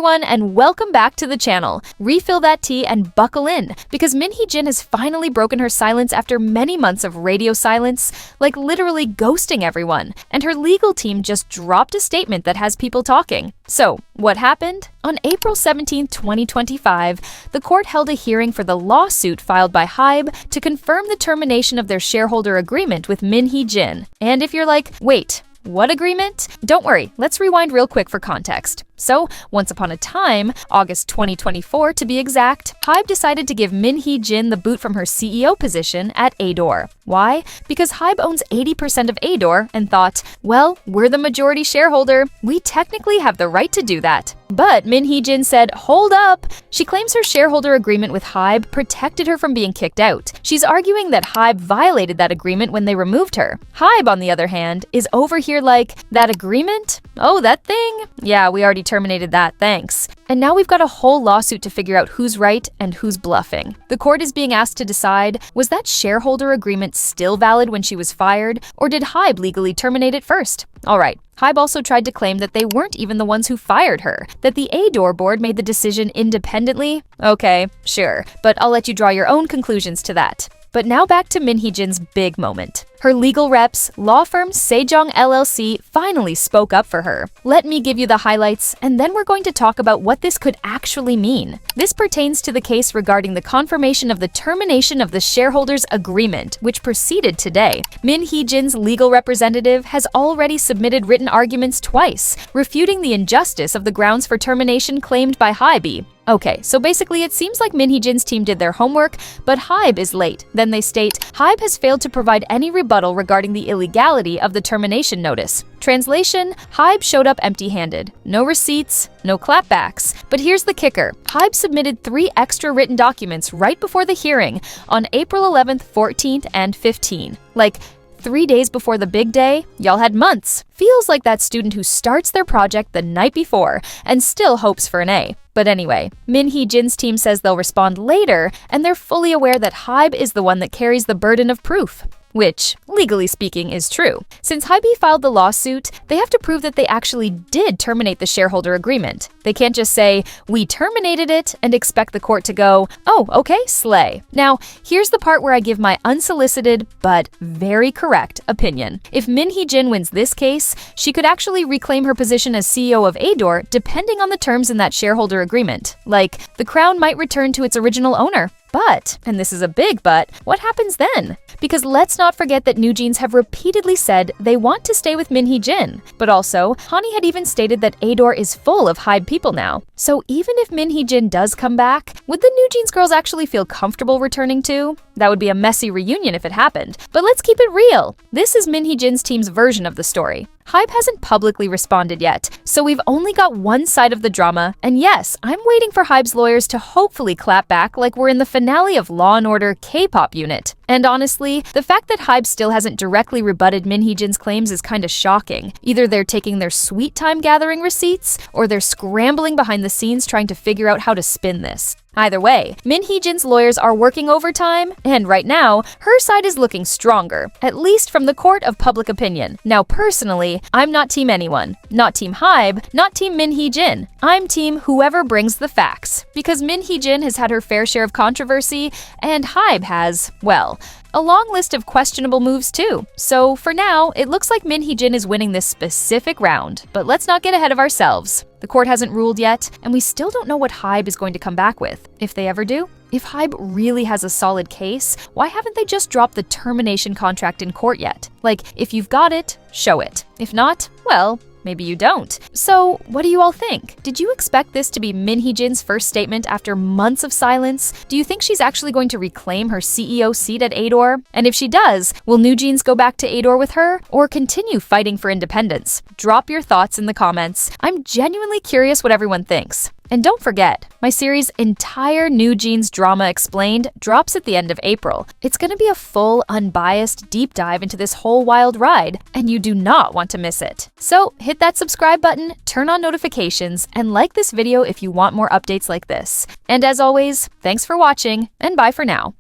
everyone, and welcome back to the channel. Refill that tea and buckle in, because Hee Jin has finally broken her silence after many months of radio silence, like literally ghosting everyone, and her legal team just dropped a statement that has people talking. So, what happened? On April 17, 2025, the court held a hearing for the lawsuit filed by HYBE to confirm the termination of their shareholder agreement with Hee Jin. And if you're like, wait, what agreement? Don't worry, let's rewind real quick for context. So, once upon a time, August 2024 to be exact, HYBE decided to give Hee Jin the boot from her CEO position at Adore. Why? Because HYBE owns 80% of Adore and thought, well, we're the majority shareholder. We technically have the right to do that. But Hee Jin said, hold up! She claims her shareholder agreement with HYBE protected her from being kicked out. She's arguing that HYBE violated that agreement when they removed her. HYBE, on the other hand, is over here like, that agreement? Oh, that thing? Yeah, we already terminated that, thanks. And now we've got a whole lawsuit to figure out who's right and who's bluffing. The court is being asked to decide, was that shareholder agreement still valid when she was fired, or did HYBE legally terminate it first? Alright, HYBE also tried to claim that they weren't even the ones who fired her, that the Adore board made the decision independently. Okay, sure, but I'll let you draw your own conclusions to that. But now back to Hee Jin's big moment. Her legal reps, law firm Sejong LLC, finally spoke up for her. Let me give you the highlights, and then we're going to talk about what this could actually mean. This pertains to the case regarding the confirmation of the termination of the shareholders' agreement, which proceeded today. Hee Jin's legal representative has already submitted written arguments twice, refuting the injustice of the grounds for termination claimed by HYBE. Okay, so basically it seems like Hee Jin's team did their homework, but HYBE is late. Then they state, HYBE has failed to provide any rebuttal regarding the illegality of the termination notice. Translation, HYBE showed up empty-handed. No receipts, no clapbacks. But here's the kicker. HYBE submitted 3 extra written documents right before the hearing on April 11th, 14th, and 15th. Like, 3 days before the big day, y'all had months. Feels like that student who starts their project the night before and still hopes for an A. But anyway, Hee Jin's team says they'll respond later, and they're fully aware that HYBE is the one that carries the burden of proof. Which, legally speaking, is true. Since HYBE filed the lawsuit, they have to prove that they actually did terminate the shareholder agreement. They can't just say, we terminated it, and expect the court to go, oh, okay, slay. Now, here's the part where I give my unsolicited, but very correct opinion. If Hee Jin wins this case, she could actually reclaim her position as CEO of Adore depending on the terms in that shareholder agreement. Like, the crown might return to its original owner. But, and this is a big but, what happens then? Because let's not forget that NewJeans have repeatedly said they want to stay with Hee Jin. But also, Hani had even stated that Adore is full of HYBE people now. So even if Hee Jin does come back, would the NewJeans girls actually feel comfortable returning too? That would be a messy reunion if it happened. But let's keep it real. This is Hee Jin's team's version of the story. HYBE hasn't publicly responded yet, so we've only got one side of the drama, and yes, I'm waiting for HYBE's lawyers to hopefully clap back like we're in the finale of Law & Order K-pop unit. And honestly, the fact that HYBE still hasn't directly rebutted Hee Jin's claims is kinda shocking. Either they're taking their sweet time gathering receipts, or they're scrambling behind the scenes trying to figure out how to spin this. Either way, Hee Jin's lawyers are working overtime, and right now, her side is looking stronger, at least from the court of public opinion. Now personally, I'm not team anyone. Not team HYBE, not team Hee Jin. I'm team whoever brings the facts. Because Hee Jin has had her fair share of controversy, and HYBE has, well, a long list of questionable moves too. So for now, it looks like Hee Jin is winning this specific round. But let's not get ahead of ourselves. The court hasn't ruled yet, and we still don't know what HYBE is going to come back with, if they ever do. If HYBE really has a solid case, why haven't they just dropped the termination contract in court yet? Like, if you've got it, show it. If not, well, maybe you don't. So, what do you all think? Did you expect this to be Hee Jin's first statement after months of silence? Do you think she's actually going to reclaim her CEO seat at Adore? And if she does, will NewJeans go back to Adore with her, or continue fighting for independence? Drop your thoughts in the comments. I'm genuinely curious what everyone thinks. And don't forget, my series Entire NewJeans Drama Explained drops at the end of April. It's gonna be a full, unbiased, deep dive into this whole wild ride, and you do not want to miss it. So hit that subscribe button, turn on notifications, and like this video if you want more updates like this. And as always, thanks for watching, and bye for now.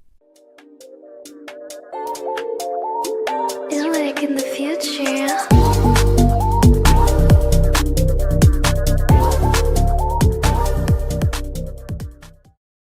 Like in the future.